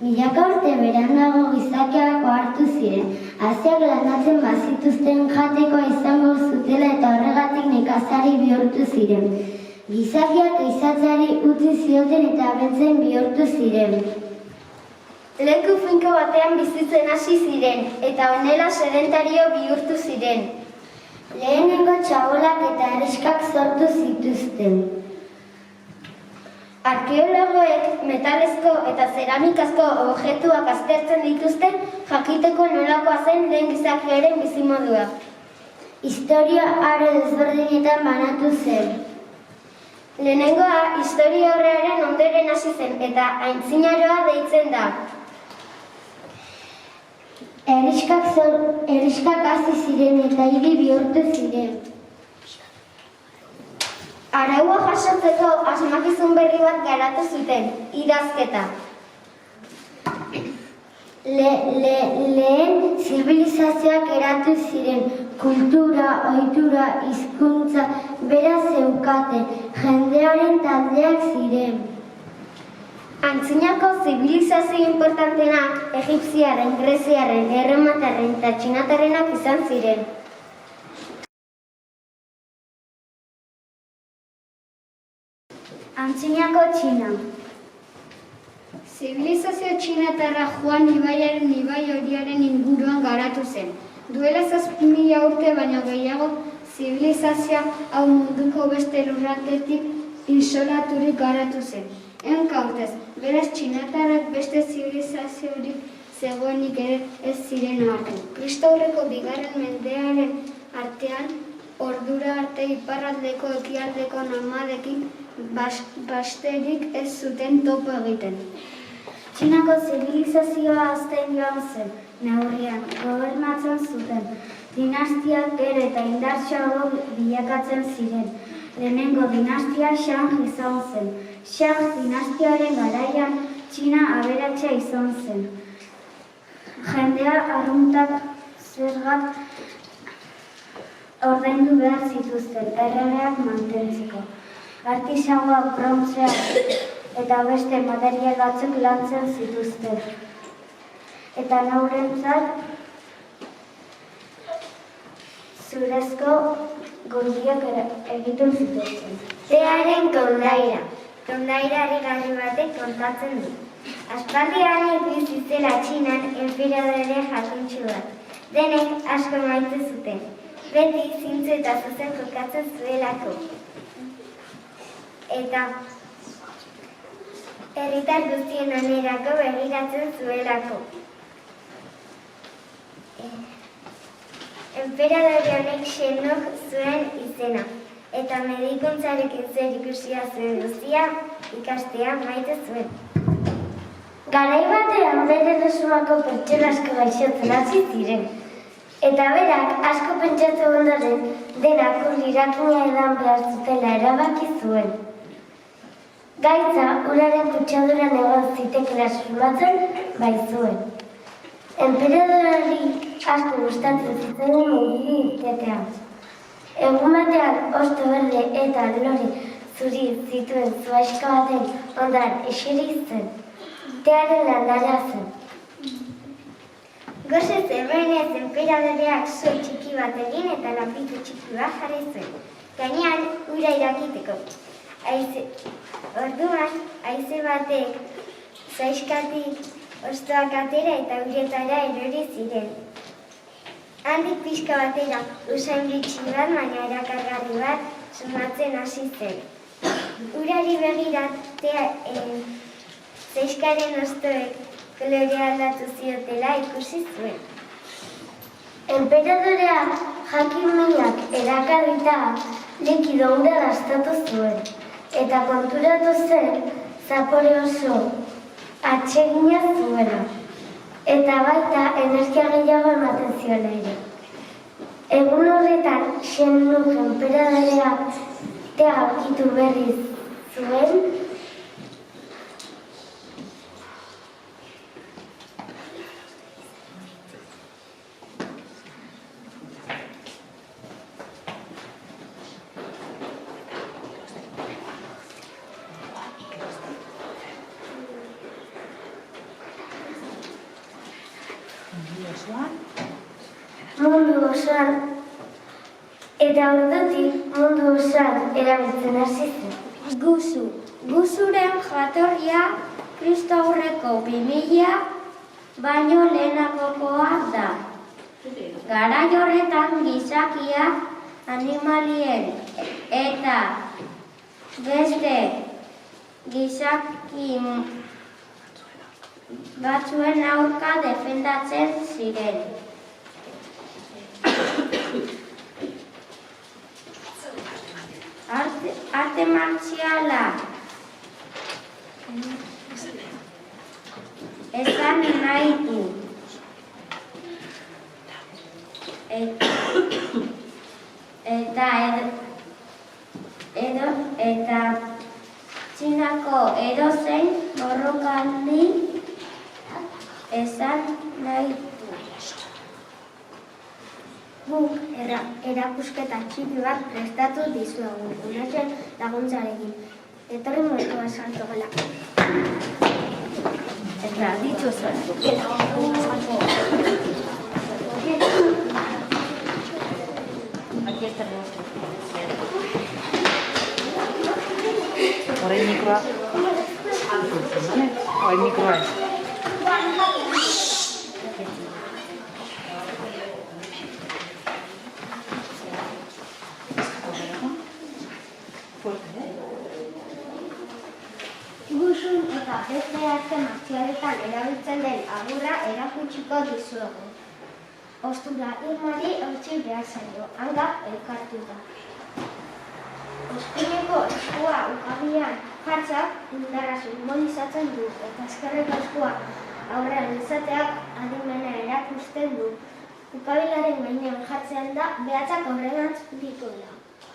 Milaka urte beranduago gizakiak ohartu ziren. Haziak landatzen bazituzten jatekoa izango zutela eta horregatik nekazari bihurtu ziren. Gizakiak ehizatzeari utzi zioten eta abetzen bihurtu ziren. Leku finko batean bizitzen hasi ziren eta honela sedentario bihurtu ziren. Lehenengo txabolak eta erreskak sortu zituzten. Arkeologoek metalezko eta zeramikazko objektuak aztertzen dituzte jakiteko nolakoa zen lehen gizakiaren bizimodua. Historia aro desberdinetan banatu zen. Lehenengoa historia horrearen ondoren hasi zen eta aintzinaroa deitzen da. Erreskak hasi ziren eta hiri bihurtu ziren. Araua jasotzeko asmakizun berri bat garatu zuten, idazketa. Lehen zibilizazioak eratu ziren, kultura, ohitura, hizkuntza, bera zeukaten, jendearen taldeak ziren. Antzinako zibilizazio importantenak egipziarren, greziarren, erromatarren eta txinatarrenak izan ziren. Antzinako Txina. Zibilizazio txinatarra Juan ibaiaren ibai horiaren inguruan garatu zen. Duela 7.000 urte baino gehiago, zibilizazioa hau munduko beste lurraldetik isolaturik garatu zen. Ehunka urtez, beraz txinatarrak beste zibilizaziorik zegoenik ere ez ziren hartu. Kristaurreko 2. mendearen artean, ordura arte iparraldeko ekialdeko nomadekin basterik ez zuten topo egiten. Txinako zibilizazioa hazten joan zen, neurrian gobernatzen zuten. Dinastiak gero eta indartsuago bilakatzen ziren. Lehenengo dinastia Shang izan zen. Shang dinastiaren garaian Txina aberatsa izan zen. Jendea arruntak zergak ordaindu behar zituzten, erregeak mantentzeko. Artisagoak, brontzeak eta beste material batzuk lantzen zituzten. Eta naurentzat zurezko gurdiak egiten zituzten. Tearen kondaira. Kondaira harrigarri batek kontatzen du. Aspaldian bizi zela Txinan enperadore jakuntsu bat. Denek asko maite zuten. Beti zintzo eta zuzen jokatzen zuelako. Eta herritar guztien onerako begiratzen zuelako. Enperadore honek Shenok zuen izena, eta medikuntzarekin zer ikusia zuen guztia ikastea maite zuen. Garai batean bere erresumako pertsona asko gaixotzen hasi ziren. Eta berak asko pentsatu ondoren denak irakina edan behar zutela erabaki zuen. Gaitza uraren kutsaduran egon zitekela susmatzen baitzuen. Enperadorari asko gustatzen zitzaion mugiri irtetea. Egun batean hosto berde eta lore zuri zituen zuhaixka baten ondan eseri zen. Tearen landarea zen. Gose zegoenez enperadoreak zo txiki bat egin eta lanpitu txiki bat jarri zuen. Gainean ura irakiteko. Orduan, haize batek zaizkatik hostoak atera eta uretara erori ziren. Handik pixka batera usain bitxi bat, baina erakargarri bat sumatzen hasi zen. Urari begirat zaizkaren hostoek kolorea aldatu ziotela ikusi zuen. Enperadoreak jakin-minak erakarrita likido hura gastatu zuen. Eta konturatu zen zapore oso atsegina zuela. Eta baita energia gehiago ematen ziola ere. Egun horretan, Shenok enperadoreak tea aurkitu berriz zuen. mundu osoan, eta ordutik mundu osoan erabiltzen hasi zen. Guzu. Guzuren jatorria Kristo aurreko 2000 baino lehenagokoa da. Garai horretan gizakiak animalien eta beste gizaki batzuen aurka defendatzen ziren. Arte martziala esan nahi du. Eta Txinako edozein borrokaldi esan nahi du. Guk erakusketa txiki bat prestatu dizuegu, gurasoen laguntzarekin. Etorri momentua salto gela. Eta ditu zuen. Aquí está el Orain mikroa. Orain mikroa. Guzun eta beste arte martzialetan erabiltzen den agurra erakutsiko dizuegu. Ostura irmari eutsi behar zaio, hanga elkartuta. Eskuineko eskua ukabian jartzak indarra simbolizatzen du, eta ezkerreko eskua aurrean izateak adimena erakusten du. Ukabilaren gainean jartzean da behatzak aurrerantz dituela.